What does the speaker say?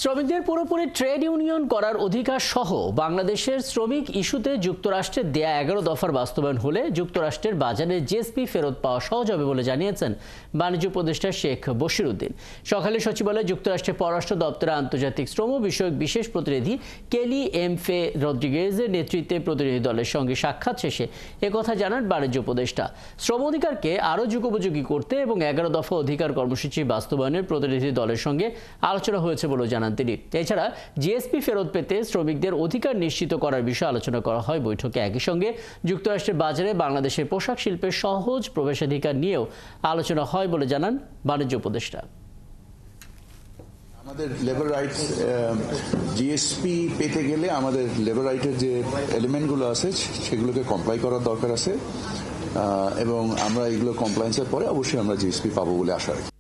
শ্রমিকদের পুরোপুরি trade union করার অধিকার সহ বাংলাদেশের শ্রমিক ইস্যুতে যুক্তরাষ্ট্রের দেয়া 11 দফার বাস্তবায়ন হলে যুক্তরাষ্ট্রের বাজারে জিএসপি ফেরত পাওয়া সহজ হবে বলে জানিয়েছেন বাণিজ্য উপদেষ্টা শেখ বশির উদ্দিন। সকালে সচিবালয়ে যুক্তরাষ্ট্রের পররাষ্ট্র দপ্তরের আন্তর্জাতিক শ্রম বিষয়ক বিশেষ প্রতিনিধি কেলি এম ফে রদ্রিগেজের নেতৃত্বে প্রতিনিধি দলের সঙ্গে সাক্ষাৎ শেষে একথা জানান বাণিজ্য উপদেষ্টা। শ্রম অধিকারকে আরও যুগোপযোগী করতে এবং 11 দফা অধিকার কর্মসূচি বাস্তবায়নের প্রতিনিধি দলের সঙ্গে আলোচনা হয়েছে বলে জানান তিনি। এছাড়া জিএসপি ফেরত পেতে শ্রমিকদের অধিকার নিশ্চিত করার বিষয়ে আলোচনা করা হয় বৈঠকে। একই সঙ্গে যুক্তরাষ্ট্রের বাজারে বাংলাদেশের পোশাক শিল্পের সহজ প্রবেশাধিকার নিয়েও আলোচনা হয় বলে জানান বাণিজ্য উপদেষ্টা। আমাদের লেবার রাইটস জিএসপি পেতে গেলে আমাদের লেবার রাইটের যে এলিমেন্টগুলো আছে সেগুলোকে কমপ্লাই করার দরকার আছে এবং আমরা এগুলো কমপ্লায়েন্সের পরে অবশ্যই আমরা জিএসপি পাবো বলে আশা রাখি।